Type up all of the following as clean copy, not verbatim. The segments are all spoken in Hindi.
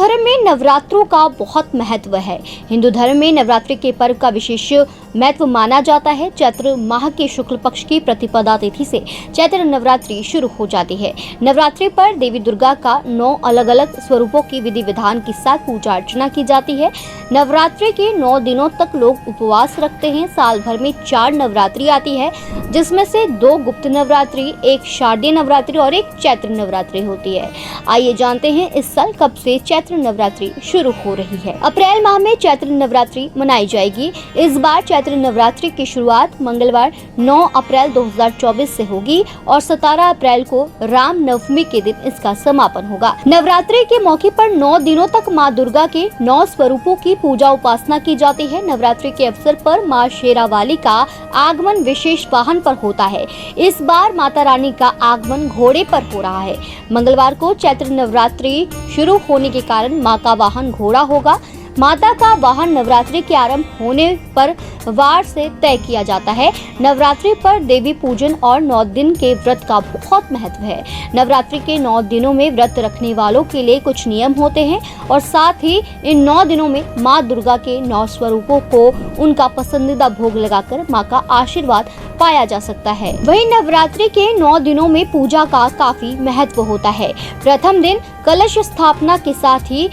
धर्म में नवरात्रों का बहुत महत्व है। हिंदू धर्म में नवरात्रि के पर्व का विशेष महत्व माना जाता है। चैत्र माह के शुक्ल पक्ष की प्रतिपदा तिथि से चैत्र नवरात्रि शुरू हो जाती है। नवरात्रि पर देवी दुर्गा का 9 अलग अलग स्वरूपों की विधि विधान के साथ पूजा अर्चना की जाती है। नवरात्रि के 9 दिनों तक लोग उपवास रखते हैं। साल भर में 4 नवरात्रि आती है, जिसमें से 2 गुप्त नवरात्रि, 1 शारदीय नवरात्रि और 1 चैत्र नवरात्रि होती है। आइए जानते हैं इस साल कब से चैत्र नवरात्रि शुरू हो रही है। अप्रैल माह में चैत्र नवरात्रि मनाई जाएगी। इस बार चैत्र नवरात्रि की शुरुआत मंगलवार 9 अप्रैल 2024 से होगी और 17 अप्रैल को राम नवमी के दिन इसका समापन होगा। नवरात्रि के मौके पर 9 दिनों तक माँ दुर्गा के 9 स्वरूपों की पूजा उपासना की जाती है। नवरात्रि के अवसर पर माँ शेरावाली का आगमन विशेष वाहन पर होता है। इस बार माता रानी का आगमन घोड़े पर हो रहा है। मंगलवार को चैत्र नवरात्रि शुरू होने के कारण मां का वाहन घोड़ा होगा। माता का वाहन नवरात्रि के आरंभ होने पर वार से तय किया जाता है। नवरात्रि पर देवी पूजन और 9 दिन के व्रत का बहुत महत्व है। नवरात्रि के 9 दिनों में व्रत रखने वालों के लिए कुछ नियम होते हैं और साथ ही इन 9 दिनों में माँ दुर्गा के 9 स्वरूपों को उनका पसंदीदा भोग लगाकर माँ का आशीर्वाद पाया जा सकता है। वहीं नवरात्रि के 9 दिनों में पूजा का काफी महत्व होता है। प्रथम दिन कलश स्थापना के साथ ही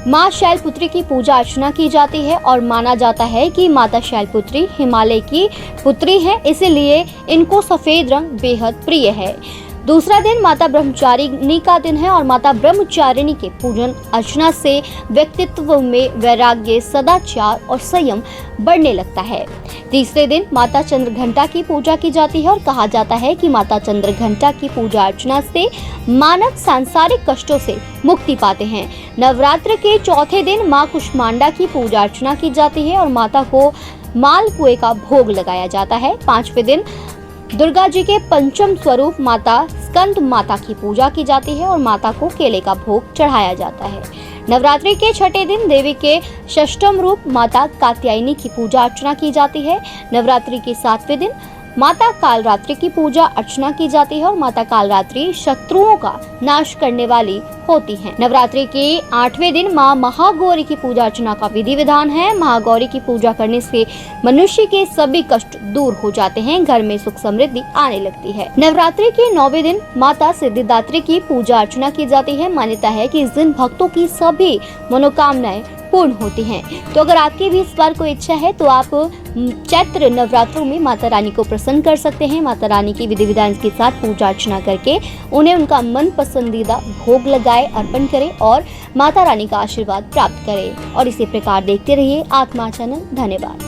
माँ शैलपुत्री की पूजा अर्चना की जाती है और माना जाता है कि माता शैलपुत्री हिमालय की पुत्री है, इसलिए इनको सफेद रंग बेहद प्रिय है। दूसरा दिन माता ब्रह्मचारिणी का दिन है और माता ब्रह्मचारिणी के पूजन अर्चना से व्यक्तित्व में वैराग्य, सदाचार और संयम बढ़ने लगता है। तीसरे दिन माता चंद्रघंटा की पूजा की जाती है और कहा जाता है कि माता चंद्रघंटा की पूजा अर्चना से मानव सांसारिक कष्टों से मुक्ति पाते हैं। नवरात्र के चौथे दिन माँ कुष्मांडा की पूजा अर्चना की जाती है और माता को मालपुए का भोग लगाया जाता है। 5वें दिन दुर्गा जी के पंचम स्वरूप माता स्कंद माता की पूजा की जाती है और माता को केले का भोग चढ़ाया जाता है। नवरात्रि के 6ठे दिन देवी के षष्ठम रूप माता कात्यायनी की पूजा अर्चना की जाती है। नवरात्रि के 7वें दिन माता कालरात्रि की पूजा अर्चना की जाती है और माता कालरात्रि शत्रुओं का नाश करने वाली होती हैं। नवरात्रि के 8वें दिन माँ महागौरी की पूजा अर्चना का विधि विधान है। महागौरी की पूजा करने से मनुष्य के सभी कष्ट दूर हो जाते हैं, घर में सुख समृद्धि आने लगती है। नवरात्रि के 9वें दिन माता सिद्धिदात्री की पूजा अर्चना की जाती है। मान्यता है कि इस दिन भक्तों की सभी मनोकामनाएं पूर्ण होती हैं। तो अगर आपकी भी इस बार कोई इच्छा है तो आप चैत्र नवरात्रों में माता रानी को प्रसन्न कर सकते हैं। माता रानी की विधि विधान के साथ पूजा अर्चना करके उन्हें उनका मन पसंदीदा भोग लगाए, अर्पण करें और माता रानी का आशीर्वाद प्राप्त करें। और इसी प्रकार देखते रहिए आत्मा चैनल। धन्यवाद।